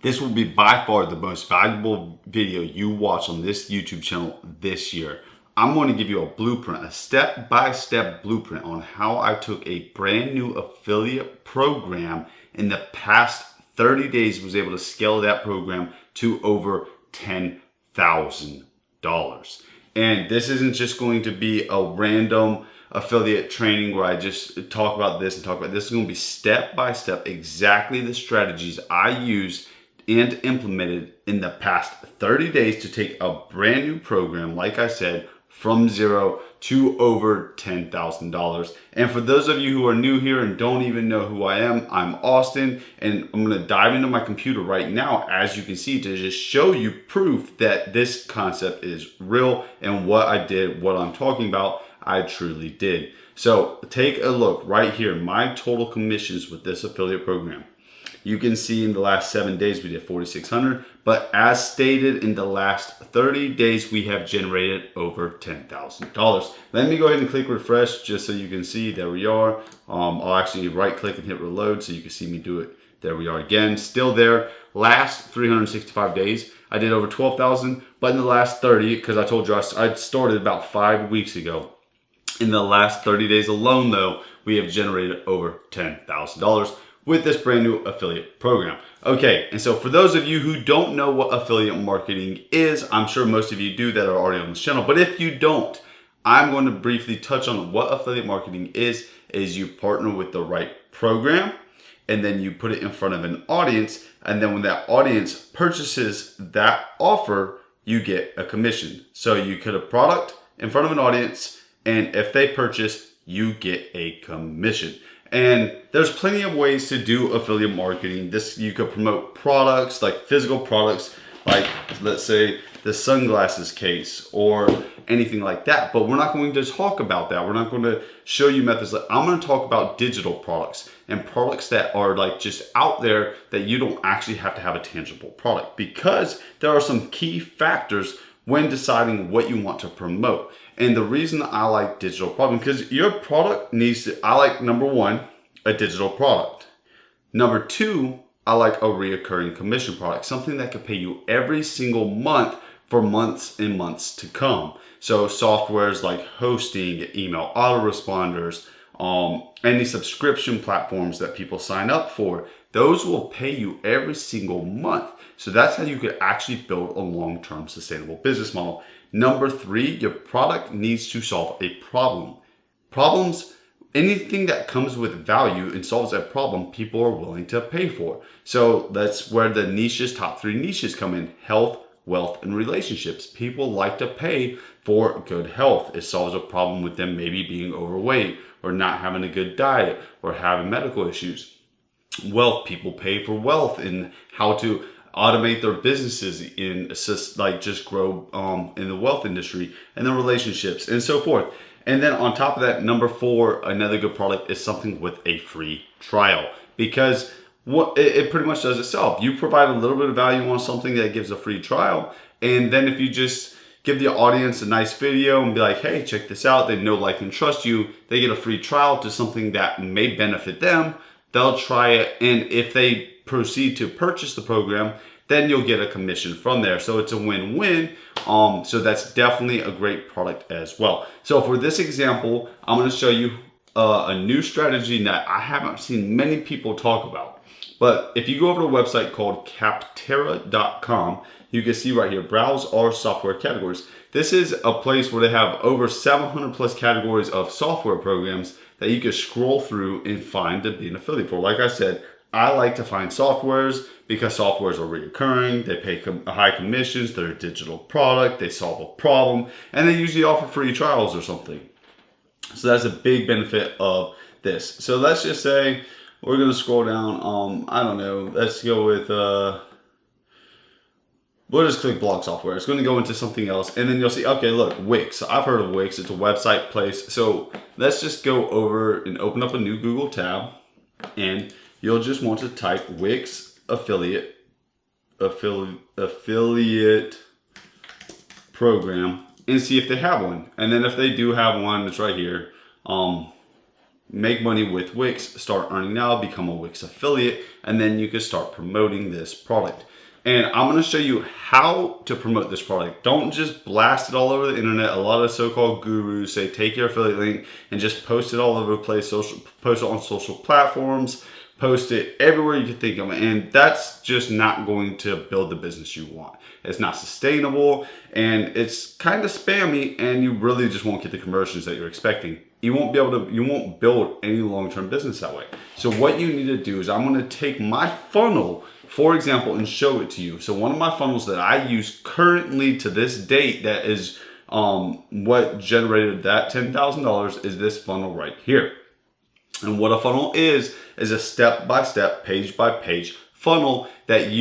This will be by far the most valuable video you watch on this YouTube channel this year. I'm going to give you a blueprint, a step-by-step blueprint on how I took a brand new affiliate program in the past 30 days, was able to scale that program to over $10,000. And this isn't just going to be a random affiliate training where I just talk about this and talk about this. Is going to be step-by-step, exactly the strategies I used and implemented in the past 30 days to take a brand new program, like I said, from zero to over $10,000. And for those of you who are new here and don't even know who I am, I'm Austin, and I'm going to dive into my computer right now, as you can see, to just show you proof that this concept is real and what I did, what I'm talking about, I truly did. So take a look right here, my total commissions with this affiliate program. You can see in the last 7 days we did 4,600, but as stated, in the last 30 days we have generated over $10,000. Let me go ahead and click refresh just so you can see. There we are. I'll actually right click and hit reload so you can see me do it. There we are again, still there. Last 365 days I did over 12,000, but in the last 30, because I told you I started about 5 weeks ago. In the last 30 days alone though, we have generated over $10,000 with this brand new affiliate program. Okay, and so for those of you who don't know what affiliate marketing is, I'm sure most of you do that are already on this channel, but if you don't, I'm going to briefly touch on what affiliate marketing is you partner with the right program, and then you put it in front of an audience, and then when that audience purchases that offer, you get a commission. So you put a product in front of an audience, and if they purchase, you get a commission. And there's plenty of ways to do affiliate marketing. You could promote products, like physical products, like let's say the sunglasses case or anything like that. But we're not going to talk about that. We're not going to show you methods. I'm going to talk about digital products and products that are like just out there that you don't actually have to have a tangible product, because there are some key factors when deciding what you want to promote. And the reason I like digital product, because your product needs to, I like number one, a digital product. Number two, I like a reoccurring commission product, something that could pay you every single month for months and months to come. So softwares like hosting, email autoresponders, any subscription platforms that people sign up for, those will pay you every single month. So that's how you could actually build a long-term sustainable business model. Number three, your product needs to solve a problem. Problems, anything that comes with value and solves a problem, people are willing to pay for. So that's where the niches, top three niches come in: health, wealth, and relationships. People like to pay for good health. It solves a problem with them maybe being overweight or not having a good diet or having medical issues. Wealth, people pay for wealth and how to automate their businesses in like just grow in the wealth industry, and then relationships and so forth. And then on top of that, number four, another good product is something with a free trial, because what it pretty much does itself. You provide a little bit of value on something that gives a free trial, and then if you just give the audience a nice video and be like, hey, check this out, they know, like, and trust you, they get a free trial to something that may benefit them. They'll try it, and if they proceed to purchase the program, then you'll get a commission from there. So it's a win-win. So that's definitely a great product as well. So for this example, I'm going to show you a new strategy that I haven't seen many people talk about. But if you go over to a website called Capterra.com, you can see right here, browse our software categories. This is a place where they have over 700 plus categories of software programs that you can scroll through and find to be an affiliate for. Like I said, I like to find softwares because softwares are recurring, they pay high commissions, they're a digital product, they solve a problem, and they usually offer free trials or something. So that's a big benefit of this. So let's just say we're going to scroll down, I don't know, let's go with, we'll just click blog software. It's going to go into something else, and then you'll see, okay, look, Wix. I've heard of Wix. It's a website place. So let's just go over and open up a new Google tab, and you'll just want to type Wix affiliate program and see if they have one. And then if they do have one, it's right here. make money with Wix, start earning now, become a Wix affiliate, and then you can start promoting this product. And I'm going to show you how to promote this product. Don't just blast it all over the internet. A lot of so-called gurus say take your affiliate link and just post it all over the place, post it on social platforms, post it everywhere you can think of. And that's just not going to build the business you want. It's not sustainable and it's kind of spammy, and you really just won't get the conversions that you're expecting. You won't build any long-term business that way. So what you need to do is I'm going to take my funnel, for example, and show it to you. So one of my funnels that I use currently to this date that is what generated that $10,000 is this funnel right here. And what a funnel is a step-by-step, page-by-page funnel that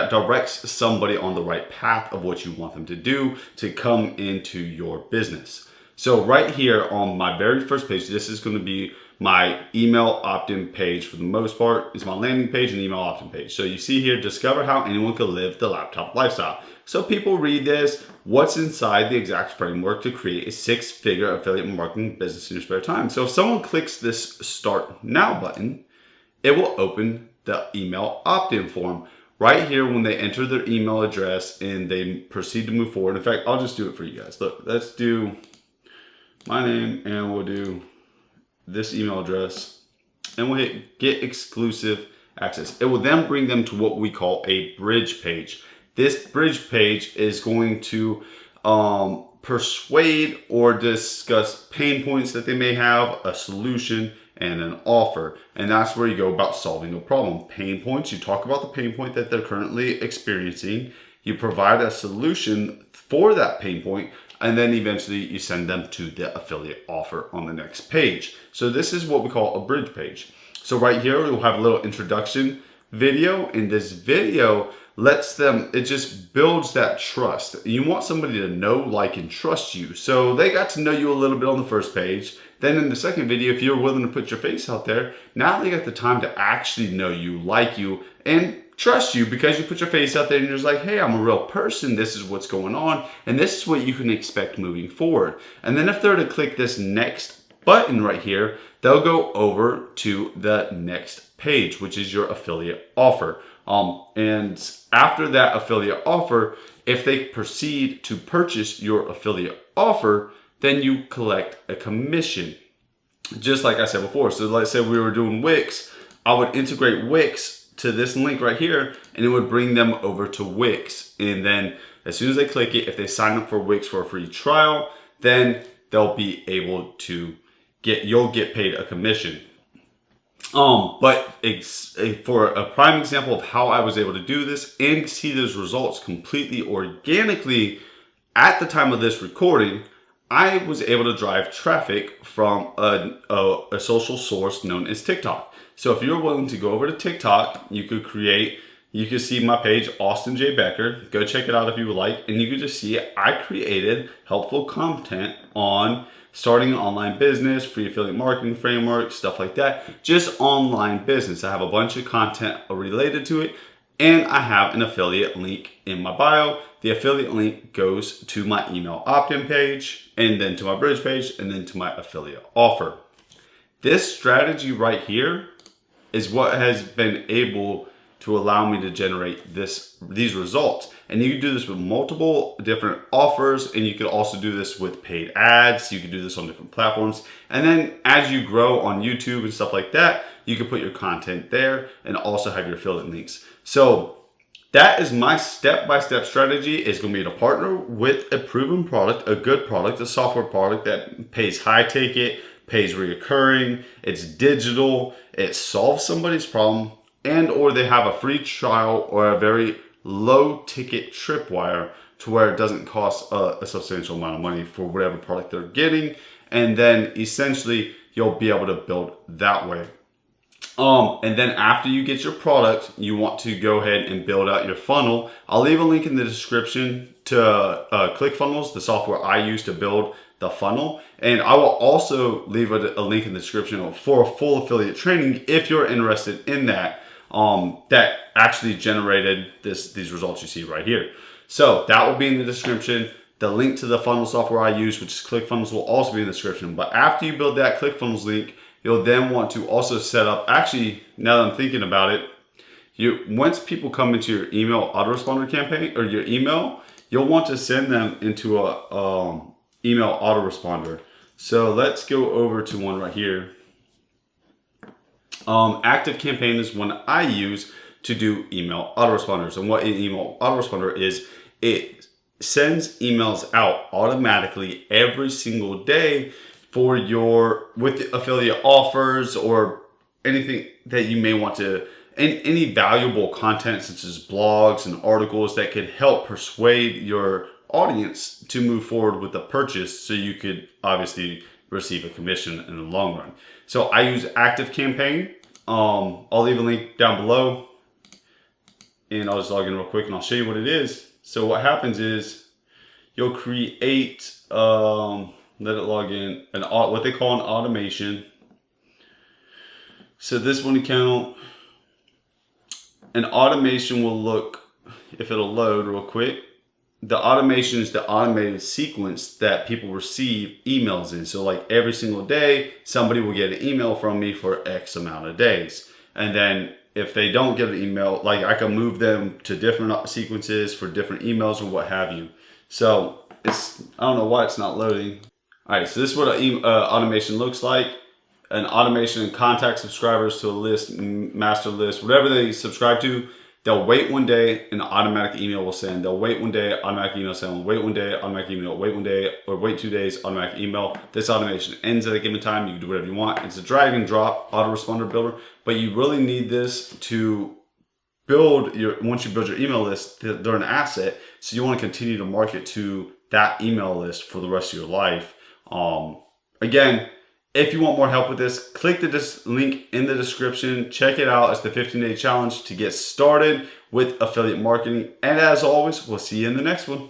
directs somebody on the right path of what you want them to do to come into your business. So right here on my very first page, this is going to be my email opt-in page for the most part. It's my landing page and email opt-in page. So you see here, discover how anyone could live the laptop lifestyle. So people read this, what's inside the exact framework to create a 6-figure affiliate marketing business in your spare time. So if someone clicks this start now button, it will open the email opt-in form right here when they enter their email address and they proceed to move forward. In fact, I'll just do it for you guys. Look, let's do my name and we'll do this email address and we'll hit get exclusive access. It will then bring them to what we call a bridge page. This bridge page is going to persuade or discuss pain points that they may have, a solution, and an offer. And that's where you go about solving a problem. Pain points, you talk about the pain point that they're currently experiencing. You provide a solution for that pain point, and then eventually you send them to the affiliate offer on the next page. So this is what we call a bridge page. So right here, we'll have a little introduction video. And this video lets them, it just builds that trust. You want somebody to know, like, and trust you. So they got to know you a little bit on the first page. Then in the second video, if you're willing to put your face out there, now they got the time to actually know you, like you, and trust you because you put your face out there and you're just like, hey, I'm a real person. This is what's going on. And this is what you can expect moving forward. And then if they're to click this next button right here, they'll go over to the next page, which is your affiliate offer. And after that affiliate offer, if they proceed to purchase your affiliate offer, then you collect a commission. Just like I said before. So let's say we were doing Wix, I would integrate Wix to this link right here, and it would bring them over to Wix. And then as soon as they click it, if they sign up for Wix for a free trial, then they'll be able to you'll get paid a commission. But for a prime example of how I was able to do this and see those results completely organically at the time of this recording, I was able to drive traffic from a social source known as TikTok. So if you're willing to go over to TikTok, you could see my page, Austin J. Becker. Go check it out if you would like. And you could just see I created helpful content on starting an online business, free affiliate marketing framework, stuff like that. Just online business. I have a bunch of content related to it. And I have an affiliate link in my bio. The affiliate link goes to my email opt-in page, and then to my bridge page, and then to my affiliate offer. This strategy right here is what has been able to allow me to generate these results. And you can do this with multiple different offers, and you could also do this with paid ads. You can do this on different platforms. And then as you grow on YouTube and stuff like that, you can put your content there and also have your affiliate links. So that is my step-by-step strategy. Is going to be to partner with a proven product, a good product, a software product that pays high ticket, pays reoccurring, it's digital, it solves somebody's problem, and or they have a free trial or a very low ticket tripwire to where it doesn't cost a substantial amount of money for whatever product they're getting. And then essentially you'll be able to build that way. And then after you get your product, you want to go ahead and build out your funnel. I'll leave a link in the description to ClickFunnels, the software I use to build the funnel. And I will also leave a link in the description for a full affiliate training if you're interested in that, that actually generated these results you see right here. So that will be in the description. The link to the funnel software I use, which is ClickFunnels, will also be in the description. But after you build that ClickFunnels link, you'll then want to also set up, actually, now that I'm thinking about it, once people come into your email autoresponder campaign or your email, you'll want to send them into a email autoresponder. So let's go over to one right here. Activecampaign is one I use to do email autoresponders. And what an email autoresponder is, it sends emails out automatically every single day for with the affiliate offers or anything that you may want to, and any valuable content such as blogs and articles that could help persuade your audience to move forward with the purchase, so you could obviously receive a commission in the long run. So I use Activecampaign. I'll leave a link down below, and I'll just log in real quick and I'll show you what it is. So what happens is you'll create, let it log in, what they call an automation. So this one account, an automation will look, if it'll load real quick, the automation is the automated sequence that people receive emails in. So like every single day, somebody will get an email from me for X amount of days. And then if they don't get an email, like I can move them to different sequences for different emails or what have you. So I don't know why it's not loading. All right, so this is what an automation looks like. An automation contact subscribers to a list, master list, whatever they subscribe to. They'll wait one day and an automatic email will send. They'll wait one day, automatic email send. Wait one day, automatic email. Wait one day, or wait 2 days, automatic email. This automation ends at a given time. You can do whatever you want. It's a drag and drop autoresponder builder, but you really need this to build once you build your email list, they're an asset. So you want to continue to market to that email list for the rest of your life. Again, if you want more help with this, click the link in the description. Check it out. It's the 15-day challenge to get started with affiliate marketing. And as always, we'll see you in the next one.